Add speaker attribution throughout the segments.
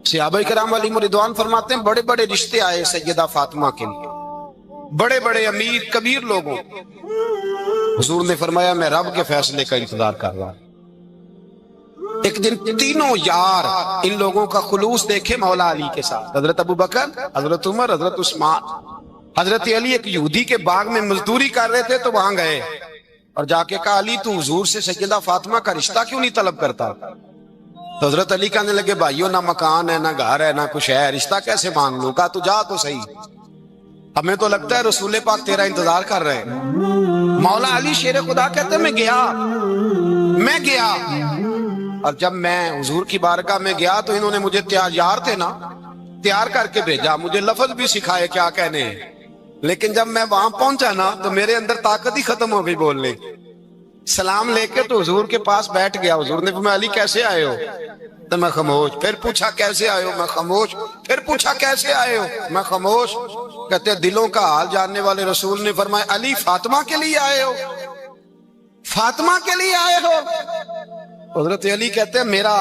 Speaker 1: صحابہ کرام علیہم رضوان فرماتے ہیں بڑے بڑے رشتے آئے سیدہ فاطمہ کے لیے، بڑے بڑے امیر کبیر لوگوں۔ حضور نے فرمایا میں رب کے فیصلے کا انتظار کر رہا ہوں۔ ایک دن تینوں یار ان لوگوں کا خلوص دیکھے مولا علی کے ساتھ، حضرت ابوبکر، حضرت عمر، حضرت عثمان، حضرت علی ایک یہودی کے باغ میں مزدوری کر رہے تھے تو وہاں گئے اور جا کے کہا علی تو حضور سے سیدہ فاطمہ کا رشتہ کیوں نہیں طلب کرتا؟ تو حضرت علی کہنے لگے بھائیو نہ مکان ہے نہ گھر ہے نہ کچھ ہے، رشتہ کیسے مانگ لوں؟ کہا تو جا تو صحیح، ہمیں تو لگتا ہے رسول پاک تیرا انتظار کر رہے ہیں۔ مولا علی شیر خدا کہتے ہیں میں گیا اور جب میں حضور کی بارگاہ میں گیا تو انہوں نے مجھے یار تھے نا تیار کر کے بھیجا، مجھے لفظ بھی سکھائے کیا کہنے ہیں، لیکن جب میں وہاں پہنچا نا تو میرے اندر طاقت ہی ختم ہو گئی بولنے۔ سلام لے کے تو حضور کے پاس بیٹھ گیا، حضور نے فرمایا علی کیسے آئے ہو؟ تو میں خاموش، پھر پوچھا کیسے آئے ہو؟ میں خاموش، پھر پوچھا کیسے آئے ہو؟ میں خاموش۔ کہتے دلوں کا حال جاننے والے رسول نے فرمایا علی فاطمہ کے لیے آئے ہو؟ فاطمہ کے لیے آئے ہو؟ حضرت علی کہتے ہیں میرا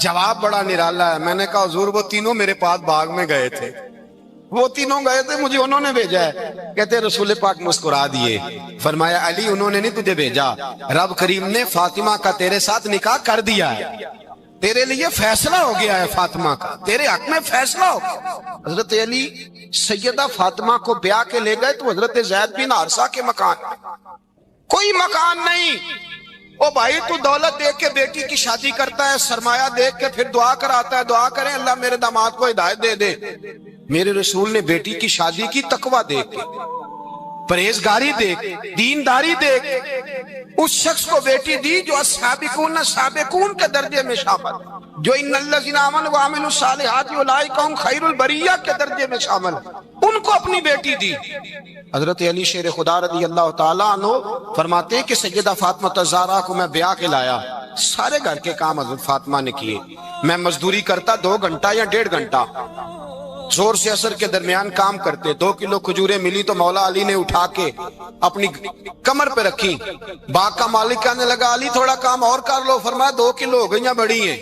Speaker 1: جواب بڑا نرالا ہے، میں نے کہا حضور وہ تینوں میرے پاس باغ میں گئے تھے، وہ تینوں گئے تھے، مجھے انہوں نے بھیجا ہے۔ کہتے رسول پاک مسکرا دیے، فرمایا علی انہوں نے نہیں تجھے بھیجا، رب کریم نے فاطمہ کا تیرے ساتھ نکاح کر دیا ہے، تیرے لیے فیصلہ ہو گیا ہے، فاطمہ کا تیرے حق میں فیصلہ ہو گیا۔ حضرت علی سیدہ فاطمہ کو بیاہ کے لے گئے تو حضرت زید بن حارثہ کے مکان، کوئی مکان نہیں۔ او بھائی تو دولت دیکھ کے بیٹی کی شادی کرتا ہے، سرمایہ دیکھ کے پھر دعا کراتا ہے، دعا کریں اللہ میرے داماد کو ہدایت دے دے۔ میرے رسول نے بیٹی کی شادی کی تقوی دیکھ کے، پرہیزگاری دیکھ، دینداری دیکھ، اس شخص کو بیٹی دی جو السابقون سابقون کے درجے میں شامل، جو ان الذین آمنوا وعملوا الصالحات اولئک هم خیر البریہ کے درجے میں شامل، ان کو اپنی بیٹی دی۔ حضرت علی شیر خدا رضی اللہ تعالیٰ عنہ فرماتے ہیں کہ سیدہ فاطمہ الزہرا کو میں بیاہ کے لایا، سارے گھر کے کام حضرت فاطمہ نے کیے، میں مزدوری کرتا 2 گھنٹہ یا 1.5 گھنٹہ، زور سے عصر کے درمیان کام کرتے، 2 کلو کھجوریں ملی تو مولا علی نے اٹھا کے اپنی کمر پہ رکھی۔ باغ کا مالک کہنے لگا علی تھوڑا کام اور کر لو، فرمایا 2 کلو ہو گئیں بڑی ہیں،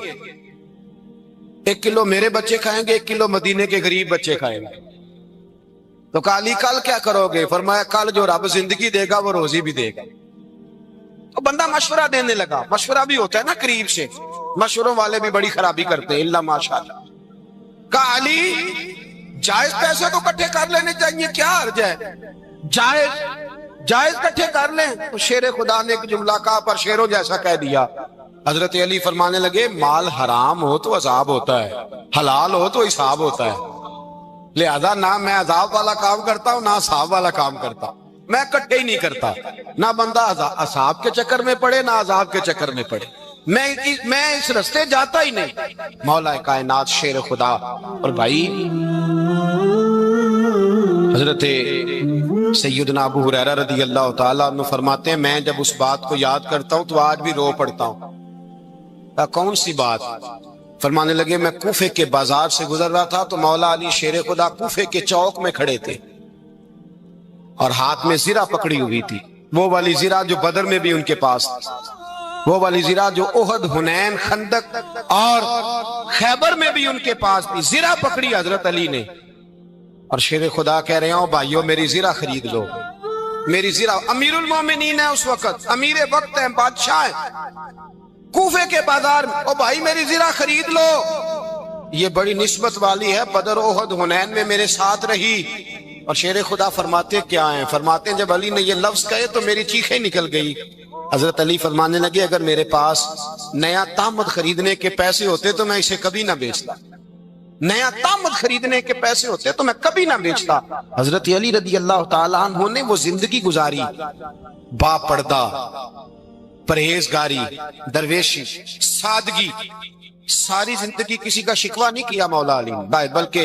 Speaker 1: 1 کلو میرے بچے کھائیں گے، 1 کلو مدینے کے غریب بچے کھائیں گے۔ تو کہا علی کل کیا کرو گے؟ فرمایا کل جو رب زندگی دے گا وہ روزی بھی دے گا۔ تو بندہ مشورہ دینے لگا، مشورہ بھی ہوتا ہے نا قریب سے، مشوروں والے بھی بڑی خرابی کرتے ہیں اللہ ماشاءاللہ۔ کہا علی جائز پیسے تو کٹھے کر لینے چاہیے، کیا حرج ہے، جائز کٹھے کر لیں۔ تو شیر خدا نے ایک جملہ کہا پر شیروں جیسا کہہ دیا۔ حضرت علی فرمانے لگے مال حرام ہو تو عذاب ہوتا ہے، حلال ہو تو حساب ہوتا ہے، لہذا نہ میں عذاب والا کام کرتا ہوں نہ حساب والا کام کرتا، میں کٹھے ہی نہیں کرتا، نہ بندہ حساب کے چکر میں پڑے نہ عذاب کے چکر میں پڑے، میں اس رستے جاتا ہی نہیں۔ مولا کائنات شیر خدا۔ اور بھائی حضرت سیدنا ابو ہریرہ رضی اللہ تعالیٰ عنہ فرماتے ہیں میں جب اس بات کو یاد کرتا ہوں تو آج بھی رو پڑتا ہوں۔ کون سی بات؟ فرمانے لگے میں کوفے کے بازار سے گزر رہا تھا تو مولا علی شیر خدا کوفے کے چوک میں کھڑے تھے اور ہاتھ میں زرہ پکڑی ہوئی تھی، وہ والی زرہ جو بدر میں بھی ان کے پاس تھی، وہ والی زرہ جو احد، حنین، خندق اور خیبر میں بھی ان کے پاس تھی۔ زرہ پکڑی حضرت علی نے اور شیر خدا کہہ رہے ہوں بھائیو میری زرہ خرید لو، میری زرہ۔ امیر المومنین ہے اس وقت، امیر وقت ہے، بادشاہ ہے کوفے کے بازار میں، او بھائی میری زرہ خرید لو، یہ بڑی نسبت والی ہے، بدر، احد، حنین میں میرے ساتھ رہی۔ اور شیر خدا فرماتے کیا ہیں؟ فرماتے ہیں جب علی نے یہ لفظ کہے تو میری چیخیں نکل گئی۔ حضرت علی فرمانے لگے اگر میرے پاس نیا تامت خریدنے کے پیسے ہوتے تو میں اسے کبھی نہ بیچتا، نیا تامت خریدنے کے پیسے ہوتے تو میں کبھی نہ بیچتا۔ حضرت علی رضی اللہ تعالیٰ عنہ نے وہ زندگی گزاری، با پردہ، پرہیزگاری، درویشی، سادگی، ساری زندگی کسی کا شکوہ نہیں کیا مولا علی نے، بلکہ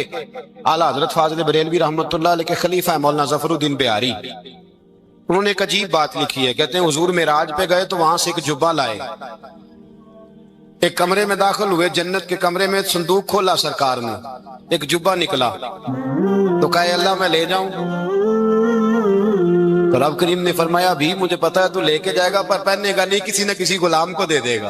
Speaker 1: اعلیٰ حضرت فاضل بریلوی رحمۃ اللہ علیہ کے خلیفہ مولانا ظفر الدین بہاری، انہوں نے ایک عجیب بات لکھی ہے، کہتے ہیں حضور معراج پہ گئے تو وہاں سے ایک جبہ لائے، ایک کمرے میں داخل ہوئے، جنت کے کمرے میں صندوق کھولا سرکار نے، ایک جبہ نکلا تو کہا اللہ میں لے جاؤں؟ تو رب کریم نے فرمایا بھی مجھے پتا ہے تو لے کے جائے گا پر پہننے گا نہیں، کسی نہ کسی غلام کو دے دے گا۔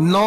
Speaker 1: 9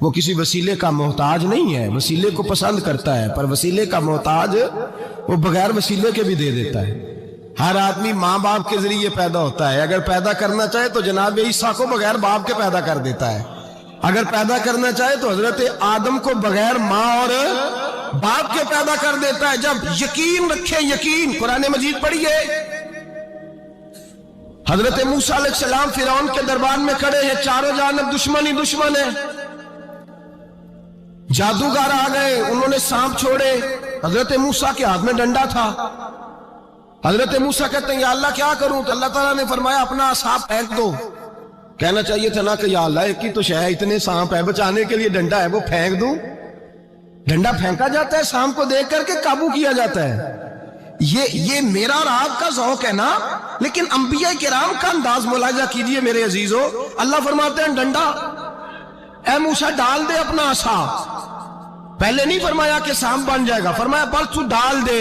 Speaker 2: وہ کسی وسیلے کا محتاج نہیں ہے، وسیلے کو پسند کرتا ہے، پر وسیلے کا محتاج وہ بغیر وسیلے کے بھی دے دیتا ہے۔ ہر آدمی ماں باپ کے ذریعے پیدا ہوتا ہے، اگر پیدا کرنا چاہے تو جناب عیسیٰ کو بغیر باپ کے پیدا کر دیتا ہے، اگر پیدا کرنا چاہے تو حضرت آدم کو بغیر ماں اور باپ کے پیدا کر دیتا ہے۔ جب یقین رکھیں، یقین، قرآن مجید پڑھیے، حضرت موسیٰ علیہ السلام فرعون کے دربار میں کھڑے ہیں، چاروں جانب دشمن ہی دشمن ہے، جادوگر آ گئے، انہوں نے سانپ چھوڑے، حضرت موسیٰ کے ہاتھ میں ڈنڈا تھا۔ حضرت موسیٰ کہتے ہیں یا اللہ کیا کروں؟ تو اللہ تعالیٰ نے فرمایا اپنا سانپ پھینک دو۔ کہنا چاہیے تھا نا کہ یا اللہ ایک ہی تو شے ہے، اتنے سانپ ہے، بچانے کے لیے ڈنڈا ہے، وہ پھینک دوں؟ ڈنڈا پھینکا جاتا ہے، سانپ کو دیکھ کر کے قابو کیا جاتا ہے۔ یہ میرا اور آپ کا ذوق ہے نا، لیکن انبیاء کرام کا انداز ملاحظہ کیجئے میرے عزیزو۔ اللہ فرماتے ہیں ڈنڈا، اے موسیٰ ڈال دے اپنا عصا۔ پہلے نہیں فرمایا کہ سانپ بن جائے گا، فرمایا بس تو ڈال دے۔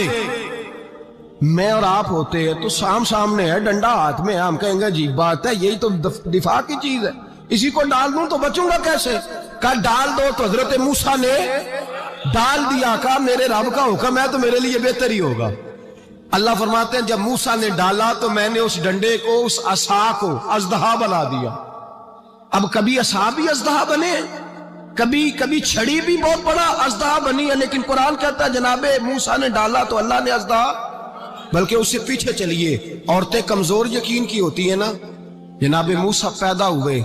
Speaker 2: میں اور آپ ہوتے ہیں تو سام سامنے ہے، ڈنڈا ہاتھ میں ہے، ہم کہیں گے عجیب بات ہے، یہی تو دفاع کی چیز ہے، اسی کو ڈال دوں تو بچوں گا کیسے؟ کہا ڈال دو، تو حضرت موسیٰ نے ڈال دیا، کہا میرے رب کا حکم ہے تو میرے لیے بہتر ہی ہوگا۔ اللہ فرماتے ہیں جب موسیٰ نے ڈالا تو میں نے اس ڈنڈے کو، اس عصا کو اژدہا بنا دیا۔ اب کبھی عصا بھی اژدہا بنے، کبھی چھڑی بھی بہت بڑا اژدہا بنی ہے، لیکن قرآن کہتا ہے جناب موسیٰ نے ڈالا تو اللہ نے اژدہا، بلکہ اس سے پیچھے چلیے، عورتیں کمزور یقین کی ہوتی ہیں نا۔ جناب موسیٰ پیدا ہوئے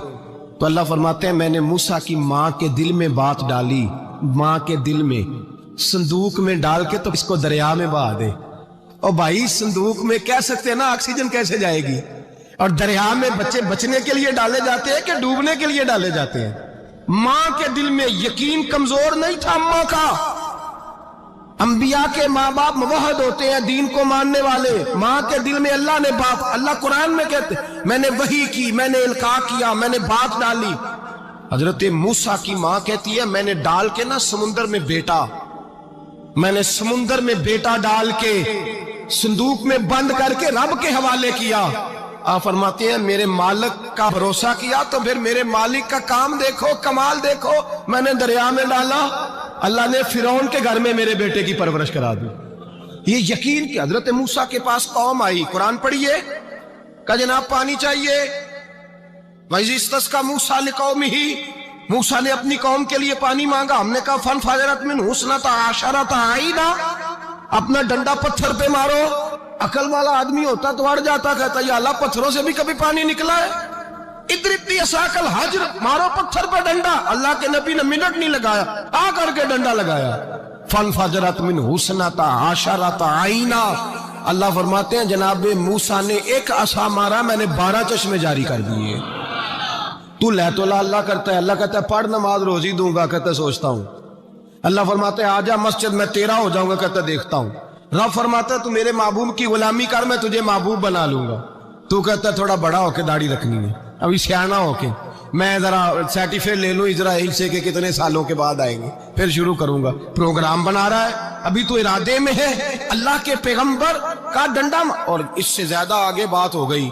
Speaker 2: تو اللہ فرماتے ہیں میں نے موسیٰ کی ماں کے دل میں بات ڈالی، ماں کے دل میں، صندوق میں ڈال کے تو اس کو دریا میں بہا دے۔ اور بھائی صندوق میں کہہ سکتے ہیں نا آکسیجن کیسے جائے گی، اور دریا میں بچے بچنے کے لیے ڈالے جاتے ہیں کہ ڈوبنے کے لیے ڈالے جاتے ہیں؟ ماں کے دل میں یقین کمزور نہیں تھا ماں کا۔ انبیاء کے ماں باپ موحد ہوتے ہیں، دین کو ماننے والے، ماں کے دل میں اللہ نے باپ، اللہ قرآن میں کہتے میں نے وحی کی، میں نے القاء کیا، میں نے بات ڈالی۔ حضرت موسیٰ کی ماں کہتی ہے میں نے ڈال کے نا سمندر میں بیٹا، میں نے سمندر میں بیٹا ڈال کے صندوق میں بند کر کے رب کے حوالے کیا۔ آپ فرماتے ہیں میرے مالک کا بھروسہ کیا تو پھر میرے مالک کا کام دیکھو، کمال دیکھو، میں نے دریا میں ڈالا، اللہ نے فرعون کے گھر میں میرے بیٹے کی پرورش کرا دی۔ یہ یقین کہ حضرت موسیٰ کے پاس قوم آئی، قرآن پڑھیے، کہ جناب پانی چاہیے، وَإِذِ اسْتَسْقَىٰ مُوسَىٰ لِقَوْمِهِ، موسیٰ نے اپنی قوم کے لیے پانی مانگا، ہم نے کہا فَانْفَجَرَتْ مِنْهُ اثْنَتَا عَشَرَةَ عَيْنًا، اپنا ڈنڈا پتھر پہ مارو۔ عقل والا آدمی ہوتا تو اڑ جاتا، کہتا یا اللہ پتھروں سے بھی کبھی پانی نکلا ہے؟ اضرب بعصاک الحجر، مارو پتھر پہ ڈنڈا۔ اللہ کے نبی نے منٹ نہیں لگایا، آ کر کے ڈنڈا لگایا۔ فَانْفَجَرَتْ مِنْهُ اثْنَتَا عَشَرَةَ عَيْنًا، اللہ فرماتے ہیں جناب موسیٰ نے ایک عصا مارا، میں نے 12 چشمے جاری کر دیے۔ تو لے تو اللہ کرتا ہے، اللہ کہتا ہے پڑھ نماز روزی دوں گا، کہتا ہے سوچتا ہوں۔ اللہ فرماتا ہے آجا مسجد میں تیرا ہو جاؤں گا، کہتا ہے دیکھتا ہوں۔ رب فرماتا ہے تو میرے محبوب کی غلامی کر، میں تجھے محبوب بنا لوں گا۔ تو کہتا ہے تھوڑا بڑا ہو کے داڑھی رکھنی ہے، ابھی سیانا ہو کے میں ذرا سرٹیفکیٹ لے لوں اسرائیل سے کہ کتنے سالوں کے بعد آئیں گے، پھر شروع کروں گا۔ پروگرام بنا رہا ہے، ابھی تو ارادے میں ہے۔ اللہ کے پیغمبر کا ڈنڈا، اور اس سے زیادہ آگے بات ہو گئی،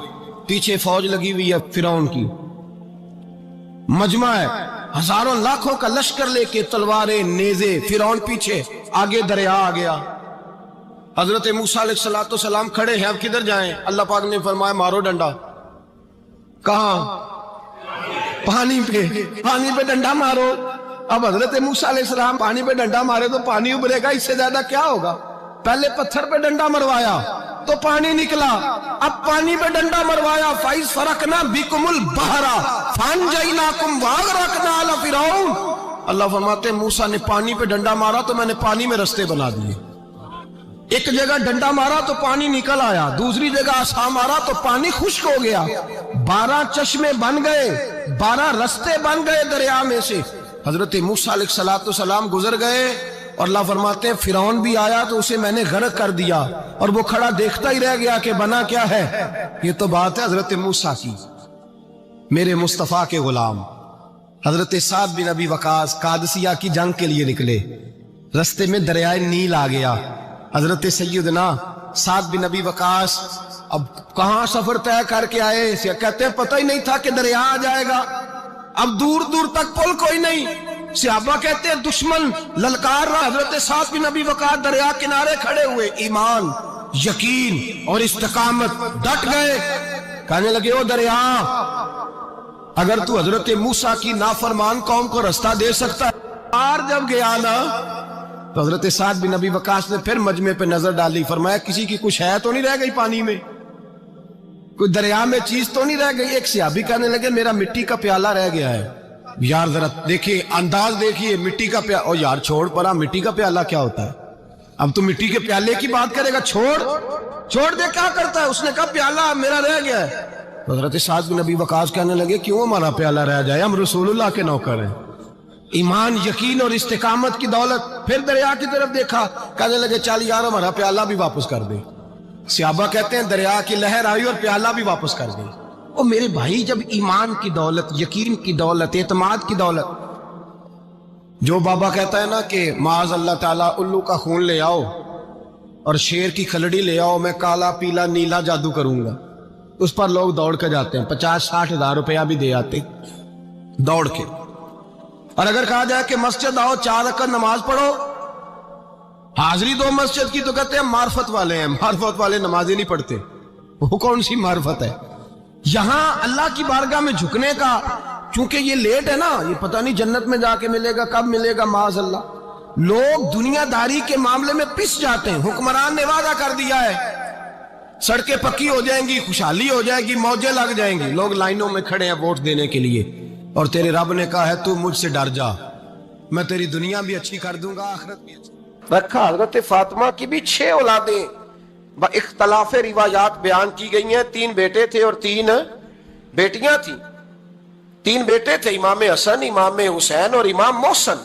Speaker 2: پیچھے فوج لگی ہوئی ہے فرعون کی، مجمع ہے، ہزاروں لاکھوں کا لشکر لے کے، تلواریں، نیزے، فرعون پیچھے، آگے دریا آ گیا۔ حضرت موسیٰ علیہ السلام کھڑے ہیں، اب کدھر جائیں؟ اللہ پاک نے فرمایا مارو ڈنڈا۔ کہاں؟ پانی پہ ڈنڈا مارو۔ اب حضرت موسیٰ علیہ السلام پانی پہ ڈنڈا مارے تو پانی ابھرے گا، اس سے زیادہ کیا ہوگا؟ پہلے پتھر پہ ڈنڈا مروایا تو پانی نکلا، اب پانی پہ ڈنڈا مروایا، فَإِذْ فَرَقْنَا بِكُمُ الْبَحْرَ فَأَنْجَيْنَاكُمْ وَأَغْرَقْنَا آلَ فِرْعَوْنَ۔ اللہ فرماتے ہیں موسیٰ نے پانی پہ ڈنڈا مارا تو میں نے پانی میں رستے بنا دیے۔ ایک جگہ ڈنڈا مارا تو پانی نکل آیا، دوسری جگہ عصا مارا تو پانی خشک ہو گیا، 12 چشمے بن گئے، 12 رستے بن گئے دریا میں سے۔ حضرت موسیٰ علیہ السلام گزر گئے، اور اللہ فرماتے ہیں فرعون بھی آیا تو اسے میں نے غرق کر دیا، اور وہ کھڑا دیکھتا ہی رہ گیا کہ بنا کیا ہے۔ یہ تو بات ہے حضرت موسیٰ کی، میرے مصطفیٰ کے غلام حضرت سعد بن ابی وقاص قادسیہ کی جنگ کے لیے نکلے، رستے میں دریائے نیل آ گیا۔ حضرت سیدنا سعد بن ابی وقاص اب کہاں سفر طے کر کے آئے، کہتے ہیں پتہ ہی نہیں تھا کہ دریا آ جائے گا، اب دور دور تک پل کوئی نہیں، صحابہ کہتے ہیں دشمن للکار رہا، حضرت سعد بن ابی وقاص دریا کنارے کھڑے ہوئے، ایمان، یقین اور استقامت، ڈٹ گئے، کہنے لگے او دریا، اگر تو حضرت موسیٰ کی نافرمان قوم کو رستہ دے سکتا ہے۔ اور جب گیا نا تو حضرت سعد بن ابی وقاص نے پھر مجمع پہ نظر ڈالی، فرمایا کسی کی کچھ ہے تو نہیں رہ گئی پانی میں، کوئی دریا میں چیز تو نہیں رہ گئی؟ ایک صحابی کہنے لگے میرا مٹی کا پیالہ رہ گیا ہے۔ یار ذرا دیکھیے انداز دیکھیے، مٹی کا پیالہ، او یار چھوڑ پرا، مٹی کا پیالہ کیا ہوتا ہے؟ اب تو مٹی کے پیالے کی بات کرے گا، چھوڑ دے، کیا کرتا ہے؟ اس نے کہا پیالہ میرا رہ گیا ہے۔ تو حضرت سعد بن ابی وقاص کہنے لگے کیوں ہمارا پیالہ رہ جائے، ہم رسول اللہ کے نوکر ہیں۔ ایمان، یقین اور استقامت کی دولت، پھر دریا کی طرف دیکھا، کہنے لگے چل یار ہمارا پیالہ بھی واپس کر دے۔ صحابہ کہتے ہیں دریا کی لہر آئی اور پیالہ بھی واپس کر دی۔ اور میرے بھائی، جب ایمان کی دولت، یقین کی دولت، اعتماد کی دولت، جو بابا کہتا ہے نا کہ معاذ اللہ تعالیٰ الو کا خون لے آؤ اور شیر کی کھلڑی لے آؤ، میں کالا پیلا نیلا جادو کروں گا، اس پر لوگ دوڑ کے جاتے ہیں، 50-60 ہزار روپیہ بھی دے آتے دوڑ کے۔ اور اگر کہا جائے کہ مسجد آؤ 4 رکعت نماز پڑھو، حاضری دو مسجد کی، تو کہتے ہیں معرفت والے ہیں، معرفت والے نمازیں نہیں پڑھتے۔ وہ کون سی معرفت ہے؟ یہاں اللہ کی بارگاہ میں جھکنے کا، چونکہ یہ لیٹ ہے نا، یہ پتہ نہیں جنت میں جا کے ملے گا، کب ملے گا، معاذ اللہ۔ لوگ دنیا داری کے معاملے میں پس جاتے ہیں، حکمران نے وعدہ کر دیا ہے سڑکیں پکی ہو جائیں گی، خوشحالی ہو جائے گی، موجیں لگ جائیں گی، لوگ لائنوں میں کھڑے ہیں ووٹ دینے کے لیے، اور تیرے رب نے کہا ہے تو مجھ سے ڈر جا، میں تیری دنیا بھی اچھی کر دوں گا، آخرت بھی اچھی۔ رکھا حضرت فاطمہ کی بھی 6 اولادیں با اختلاف روایات بیان کی گئی ہیں، 3 بیٹے تھے اور 3 بیٹیاں تھیں۔ 3 بیٹے تھے، امام حسن، امام حسین اور امام محسن۔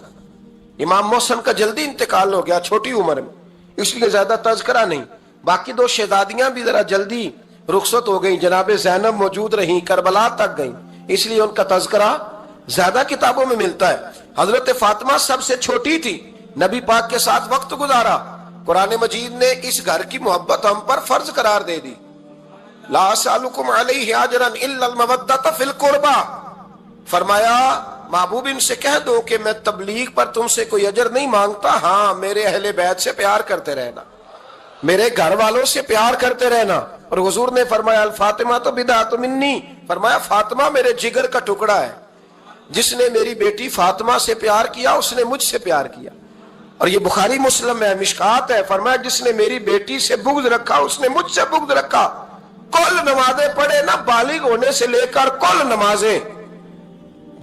Speaker 2: امام محسن کا جلدی انتقال ہو گیا چھوٹی عمر میں، اس لیے زیادہ تذکرہ نہیں۔ باقی 2 شہزادیاں بھی ذرا جلدی رخصت ہو گئیں، جناب زینب موجود رہیں، کربلا تک گئیں، اس لیے ان کا تذکرہ زیادہ کتابوں میں ملتا ہے۔ حضرت فاطمہ سب سے چھوٹی تھی، نبی پاک کے ساتھ وقت گزارا، قرآن مجید نے اس گھر کی محبت ہم پر فرض قرار دے دی۔ لا اسألکم علیہ اجرا الا المودۃ فی القربى، فرمایا محبوب ان سے کہہ دو کہ میں تبلیغ پر تم سے کوئی اجر نہیں مانگتا، ہاں میرے اہل بیت سے پیار کرتے رہنا، میرے گھر والوں سے پیار کرتے رہنا۔ اور حضور نے فرمایا الفاطمہ تو بدعۃ منی، فرمایا فاطمہ میرے جگر کا ٹکڑا ہے، جس نے میری بیٹی فاطمہ سے پیار کیا اس نے مجھ سے پیار کیا۔ اور یہ بخاری مسلم ہے، مشکات ہے، فرمایا جس نے میری بیٹی سے بغض رکھا اس نے مجھ سے بغض رکھا۔ کل نمازیں پڑھے نا، بالغ ہونے سے لے کر کل نمازیں،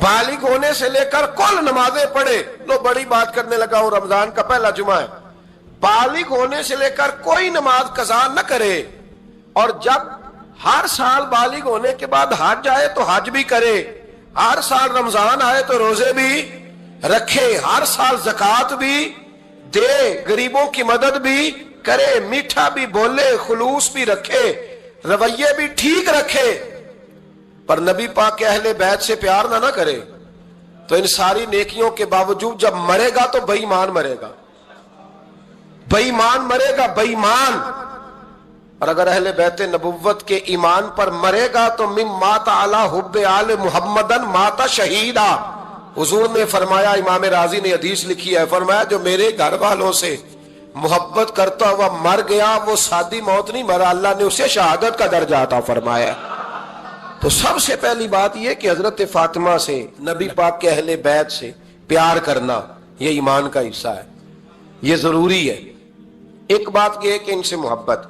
Speaker 2: بالغ ہونے سے لے کر کل نمازیں پڑھے۔ لو بڑی بات کرنے لگا ہوں، رمضان کا پہلا جمعہ ہے، بالغ ہونے سے لے کر کوئی نماز قضا نہ کرے، اور جب ہر سال بالغ ہونے کے بعد حج آئے تو حج بھی کرے، ہر سال رمضان آئے تو روزے بھی رکھے، ہر سال زکوٰۃ بھی دے، غریبوں کی مدد بھی کرے، میٹھا بھی بولے، خلوص بھی رکھے، رویے بھی ٹھیک رکھے، پر نبی پاک کے اہل بیت سے پیار نہ کرے تو ان ساری نیکیوں کے باوجود جب مرے گا تو بے ایمان مرے گا، بے ایمان مرے گا، بے ایمان۔ اور اگر اہل بیت نبوت کے ایمان پر مرے گا تو من مات علی حب آل محمدن مات شہیدا۔ حضور نے فرمایا، امام رازی نے حدیث لکھی ہے، فرمایا جو میرے گھر والوں سے محبت کرتا ہوا مر گیا وہ سادی موت نہیں مرا، اللہ نے اسے شہادت کا درجہ عطا فرمایا۔ تو سب سے پہلی بات یہ کہ حضرت فاطمہ سے، نبی پاک کے اہل بیت سے پیار کرنا یہ ایمان کا حصہ ہے، یہ ضروری ہے۔ ایک بات یہ ہے کہ ان سے محبت،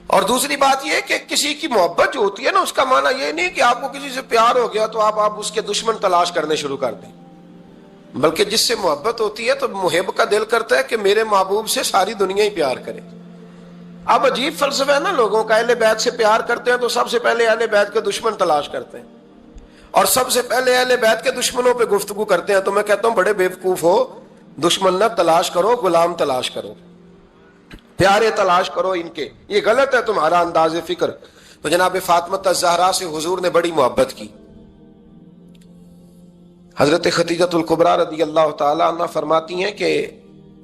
Speaker 2: اور دوسری بات یہ ہے کہ کسی کی محبت جو ہوتی ہے نا، اس کا معنی یہ نہیں کہ آپ کو کسی سے پیار ہو گیا تو آپ اس کے دشمن تلاش کرنے شروع کر دیں، بلکہ جس سے محبت ہوتی ہے تو محب کا دل کرتا ہے کہ میرے محبوب سے ساری دنیا ہی پیار کرے۔ اب عجیب فلسفہ ہے نا لوگوں کا، اہل بیت سے پیار کرتے ہیں تو سب سے پہلے اہل بیت کے دشمن تلاش کرتے ہیں، اور سب سے پہلے اہل بیت کے دشمنوں پہ گفتگو کرتے ہیں۔ تو میں کہتا ہوں بڑے بیوقوف ہو، دشمن نہ تلاش کرو، غلام تلاش کرو، پیارے تلاش کرو ان کے، یہ غلط ہے تمہارا انداز فکر۔ تو جناب فاطمہ الزہرا سے حضور نے بڑی محبت کی۔ حضرت خدیجہ الکبریٰ رضی اللہ تعالی عنہ فرماتی ہیں کہ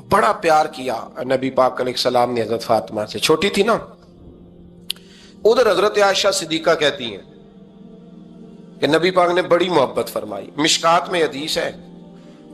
Speaker 2: بڑا پیار کیا نبی پاک علیہ السلام نے حضرت فاطمہ سے، چھوٹی تھی نا۔ ادھر حضرت عائشہ صدیقہ کہتی ہیں کہ نبی پاک نے بڑی محبت فرمائی۔ مشکات میں حدیث ہے،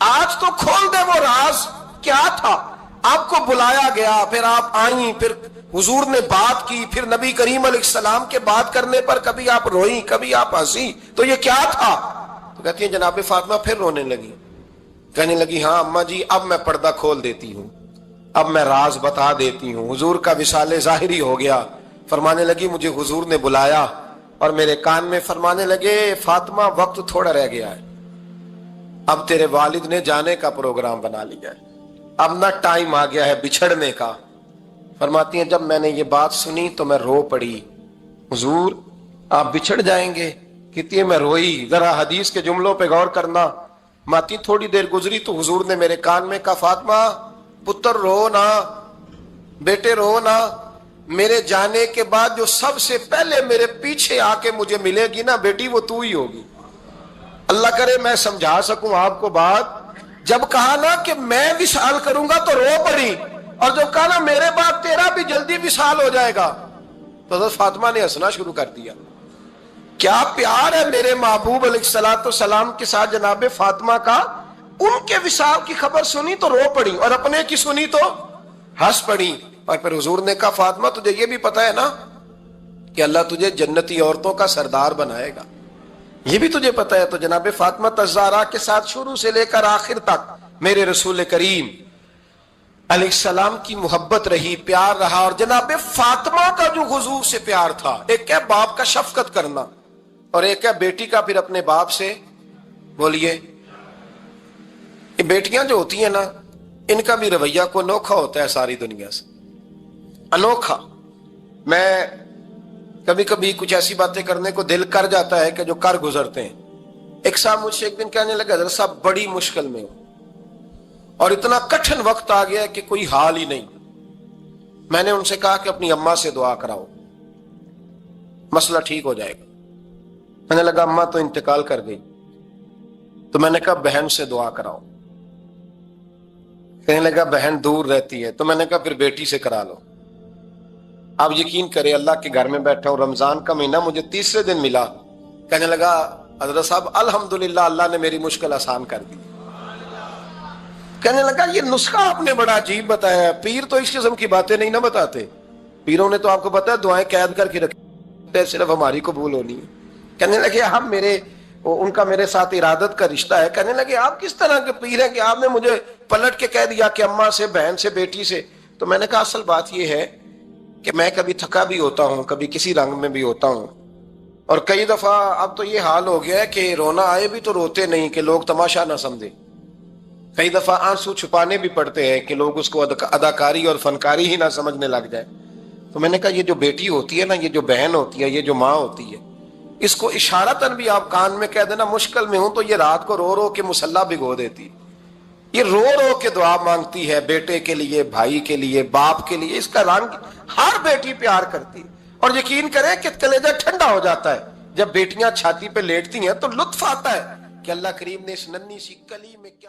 Speaker 2: آج تو کھول دے وہ راز کیا تھا. آپ کو بلایا گیا, پھر آپ آئیں, پھر حضور نے بات کی, پھر نبی کریم علیہ السلام کے بات کرنے پر کبھی آپ روئیں, کبھی آپ ہنسی, تو یہ کیا تھا؟ تو کہتی ہیں جناب فاطمہ پھر رونے لگی, کہنے لگی ہاں اماں جی اب میں پردہ کھول دیتی ہوں, اب میں راز بتا دیتی ہوں. حضور کا وصال ظاہری ہو گیا. فرمانے لگی مجھے حضور نے بلایا اور میرے کان میں فرمانے لگے فاطمہ وقت تھوڑا رہ گیا ہے, اب تیرے والد نے جانے کا پروگرام بنا لیا ہے, اب نہ ٹائم آ گیا ہے بچھڑنے کا. فرماتی ہیں جب میں نے یہ بات سنی تو میں رو پڑی, حضور آپ بچھڑ جائیں گے؟ کہتی ہے میں روئی. ذرا حدیث کے جملوں پہ غور کرنا. ماتی تھوڑی دیر گزری تو حضور نے میرے کان میں کہا فاطمہ پتر رو نا, بیٹے رو نا, میرے جانے کے بعد جو سب سے پہلے میرے پیچھے آ کے مجھے ملے گی نا بیٹی وہ تو ہی ہوگی. اللہ کرے میں سمجھا سکوں آپ کو بات. جب کہا نا کہ میں وصال کروں گا تو رو پڑی, اور جب کہا نا میرے بعد تیرا بھی جلدی وصال ہو جائے گا تو حضرت فاطمہ نے ہنسنا شروع کر دیا. کیا پیار ہے میرے محبوب علیہ الصلوۃ والسلام کے ساتھ جناب فاطمہ کا. ان کے وصال کی خبر سنی تو رو پڑی, اور اپنے کی سنی تو ہنس پڑی. اور پھر حضور نے کہا فاطمہ تجھے یہ بھی پتا ہے نا کہ اللہ تجھے جنتی عورتوں کا سردار بنائے گا, یہ بھی تجھے پتا ہے. تو جناب فاطمہ الزہرا کے ساتھ شروع سے لے کر آخر تک میرے رسول کریم علیہ السلام کی محبت رہی, پیار رہا. اور جناب فاطمہ کا جو حضور سے پیار تھا, ایک ہے باپ کا شفقت کرنا اور ایک ہے بیٹی کا پھر اپنے باپ سے, بولیے, یہ بیٹیاں جو ہوتی ہیں نا ان کا بھی رویہ کو انوکھا ہوتا ہے ساری دنیا سے, انوکھا. میں کبھی کبھی کچھ ایسی باتیں کرنے کو دل کر جاتا ہے کہ جو کر گزرتے ہیں. ایک صاحب مجھ سے ایک دن کہنے لگا حضرت صاحب بڑی مشکل میں ہوں اور اتنا کٹھن وقت آ گیا ہے کہ کوئی حال ہی نہیں. میں نے ان سے کہا کہ اپنی اماں سے دعا کراؤ, مسئلہ ٹھیک ہو جائے گا. میں نے لگا اماں تو انتقال کر گئی, تو میں نے کہا بہن سے دعا کراؤ. کہنے لگا بہن دور رہتی ہے, تو میں نے کہا پھر بیٹی سے کرا لو. آپ یقین کریں اللہ کے گھر میں بیٹھا ہوں, رمضان کا مہینہ مجھے تیسرے دن ملا. کہنے لگا حضرت صاحب الحمدللہ اللہ نے میری مشکل آسان کر دی. کہنے لگا یہ نسخہ آپ نے بڑا عجیب بتایا, پیر تو اس قسم کی باتیں نہیں نہ بتاتے. پیروں نے تو آپ کو پتا ہے دعائیں قید کر کے رکھی, صرف ہماری قبول ہونی ہے. کہنے لگے ہم ان کا میرے ساتھ ارادت کا رشتہ ہے. کہنے لگے آپ کس طرح کے پیر ہیں کہ آپ نے مجھے پلٹ کے کہہ دیا کہ اماں سے, بہن سے, بیٹی سے. تو میں نے کہا اصل بات یہ ہے کہ میں کبھی تھکا بھی ہوتا ہوں, کبھی کسی رنگ میں بھی ہوتا ہوں, اور کئی دفعہ اب تو یہ حال ہو گیا ہے کہ رونا آئے بھی تو روتے نہیں کہ لوگ تماشا نہ سمجھے. کئی دفعہ آنسو چھپانے بھی پڑتے ہیں کہ لوگ اس کو اداکاری اور فنکاری ہی نہ سمجھنے لگ جائے. تو میں نے کہا یہ جو بیٹی ہوتی ہے نا, یہ جو بہن ہوتی ہے, یہ جو ماں ہوتی ہے, اس کو اشارتاً بھی آپ کان میں کہہ دینا مشکل میں ہوں تو یہ رات کو رو رو کے مصلی بھگو دیتی. یہ رو رو کے دعا مانگتی ہے بیٹے کے لیے, بھائی کے لیے, باپ کے لیے. اس کا رنگ ہر بیٹی پیار کرتی, اور یقین کریں کہ کلیجہ ٹھنڈا ہو جاتا ہے جب بیٹیاں چھاتی پہ لیٹتی ہیں تو لطف آتا ہے کہ اللہ کریم نے اس ننھی سی کلی میں کیا